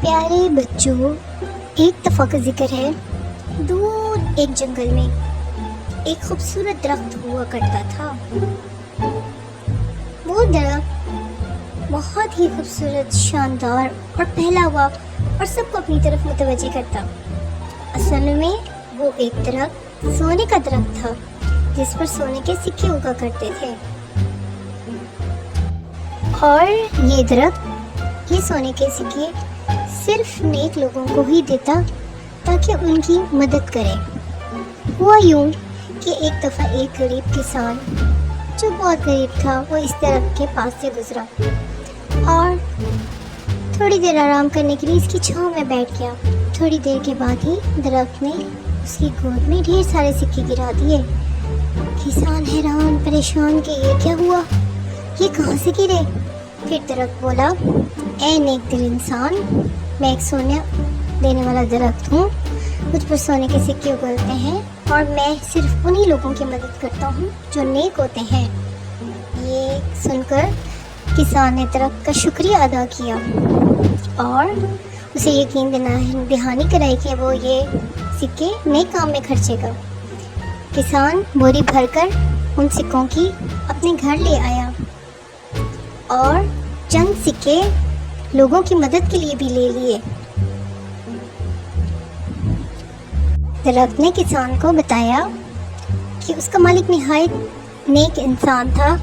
پیارے بچوں، ایک دفعہ کا ذکر ہے، دور ایک جنگل میں ایک خوبصورت درخت ہوا کرتا تھا۔ وہ درخت بہت ہی خوبصورت، شاندار اور پھیلا ہوا اور سب کو اپنی طرف متوجہ کرتا۔ اصل میں وہ ایک درخت سونے کا درخت تھا، جس پر سونے کے سکے اگا کرتے تھے، اور یہ درخت یہ سونے کے سکے صرف نیک لوگوں کو ہی دیتا تاکہ ان کی مدد کرے۔ ہوا یوں کہ ایک دفعہ ایک غریب کسان جو بہت غریب تھا، وہ اس درخت کے پاس سے گزرا اور تھوڑی دیر آرام کرنے کے لیے اس کی چھاؤں میں بیٹھ گیا۔ تھوڑی دیر کے بعد ہی درخت نے اس کی گود میں ڈھیر سارے سکے گرا دیے۔ کسان حیران پریشان کہ یہ کیا ہوا، یہ کہاں سے گرے؟ پھر درخت بولا، اے نیک دل انسان، میں ایک سونے دینے والا درخت ہوں، مجھ پر سونے کے سکے اگلتے ہیں اور میں صرف انہی لوگوں کی مدد کرتا ہوں جو نیک ہوتے ہیں۔ یہ سن کر کسان نے درخت کا شکریہ ادا کیا اور اسے یقین دہانی کرائی کہ وہ یہ سکے نیک کام میں خرچے گا۔ کسان بوری بھر کر ان سکوں کی اپنے گھر لے آیا اور چند سکے لوگوں کی مدد کے لیے بھی لے لیے۔ درخت نے کسان کو بتایا کہ اس کا مالک نہایت نیک انسان تھا،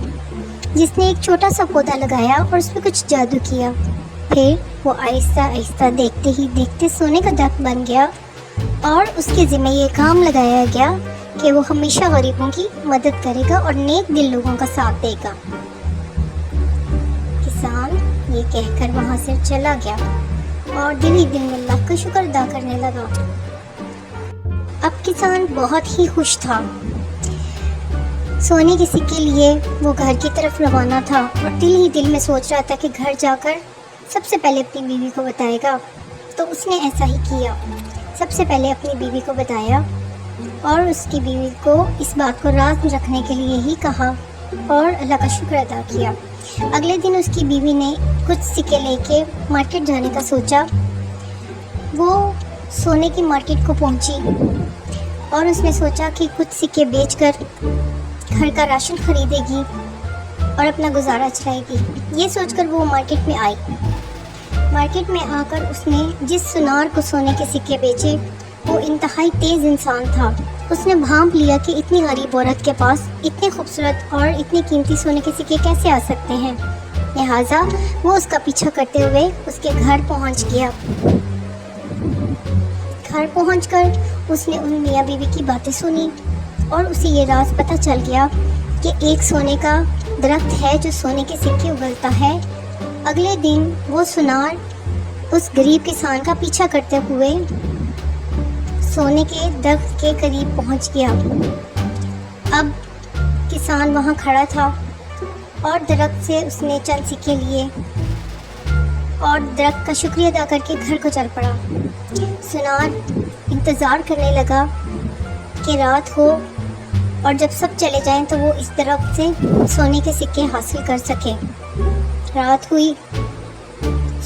جس نے ایک چھوٹا سا پودا لگایا اور اس میں کچھ جادو کیا۔ پھر وہ آہستہ آہستہ دیکھتے ہی دیکھتے سونے کا درخت بن گیا اور اس کے ذمہ یہ کام لگایا گیا کہ وہ ہمیشہ غریبوں کی مدد کرے گا اور نیک دل لوگوں کا ساتھ دے گا۔ کسان یہ کہہ کر وہاں سے چلا گیا اور دل ہی دل میں اللہ کا شکر ادا کرنے لگا۔ اب کسان بہت ہی خوش تھا۔ سونے کے سکے لیے وہ گھر کی طرف روانہ تھا اور دل ہی دل میں سوچ رہا تھا کہ گھر جا کر سب سے پہلے اپنی بیوی کو بتائے گا۔ تو اس نے ایسا ہی کیا، سب سے پہلے اپنی بیوی کو بتایا اور اس کی بیوی کو اس بات کو راز رکھنے کے لیے ہی کہا اور اللہ کا شکر ادا کیا۔ اگلے دن اس کی بیوی نے کچھ سکے لے کے مارکیٹ جانے کا سوچا۔ وہ سونے کی مارکیٹ کو پہنچی اور اس نے سوچا کہ کچھ سکے بیچ کر گھر کا راشن خریدے گی اور اپنا گزارا چلائے گی۔ یہ سوچ کر وہ مارکیٹ میں آئی۔ مارکیٹ میں آ کر اس نے جس سنار کو سونے کے سکے بیچے، وہ انتہائی تیز انسان تھا۔ اس نے بھانپ لیا کہ اتنی غریب عورت کے پاس اتنے خوبصورت اور اتنے قیمتی سونے کے سکے کیسے آ سکتے ہیں، لہٰذا وہ اس کا پیچھا کرتے ہوئے اس کے گھر پہنچ گیا۔ گھر پہنچ کر اس نے ان میاں بیوی کی باتیں سنی اور اسے یہ راز پتہ چل گیا کہ ایک سونے کا درخت ہے جو سونے کے سکے اگلتا ہے۔ اگلے دن وہ سنار اس غریب کسان کا پیچھا کرتے ہوئے سونے کے درخت کے قریب پہنچ گیا۔ اب کسان وہاں کھڑا تھا اور درخت سے اس نے چند سکے لیے اور درخت کا شکریہ ادا کر کے گھر کو چل پڑا۔ سنار انتظار کرنے لگا کہ رات ہو اور جب سب چلے جائیں تو وہ اس درخت سے سونے کے سکے حاصل کر سکے۔ رات ہوئی،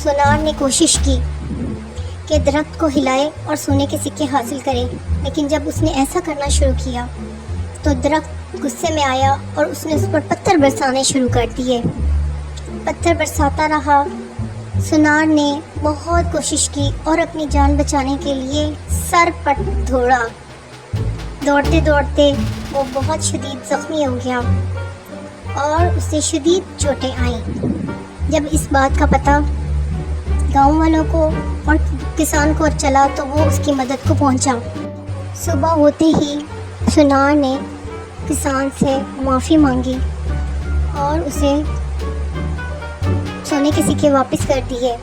سنار نے کوشش کی کہ درخت کو ہلائے اور سونے کے سکے حاصل کرے، لیکن جب اس نے ایسا کرنا شروع کیا تو درخت غصے میں آیا اور اس نے اس پر پتھر برسانے شروع کر دیے۔ پتھر برساتا رہا۔ سنار نے بہت کوشش کی اور اپنی جان بچانے کے لیے سر پٹ دوڑا۔ دوڑتے دوڑتے وہ بہت شدید زخمی ہو گیا اور اسے شدید چوٹیں آئیں۔ جب اس بات کا پتہ گاؤں والوں کو اور کسان کو چلا تو وہ اس کی مدد کو پہنچا۔ صبح ہوتے ہی سنار نے کسان سے معافی مانگی اور اسے سونے کے سکے واپس کر دیے۔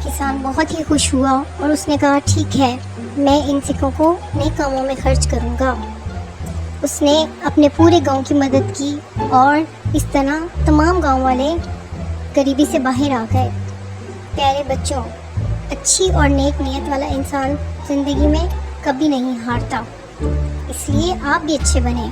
کسان بہت ہی خوش ہوا اور اس نے کہا، ٹھیک ہے، میں ان سکوں کو نیک کاموں میں خرچ کروں گا۔ اس نے اپنے پورے گاؤں کی مدد کی اور اس طرح تمام گاؤں والے غریبی سے باہر آ گئے۔ پیارے بچوں، اچھی اور نیک نیت والا انسان زندگی میں کبھی نہیں ہارتا، اس لیے آپ بھی اچھے بنیں۔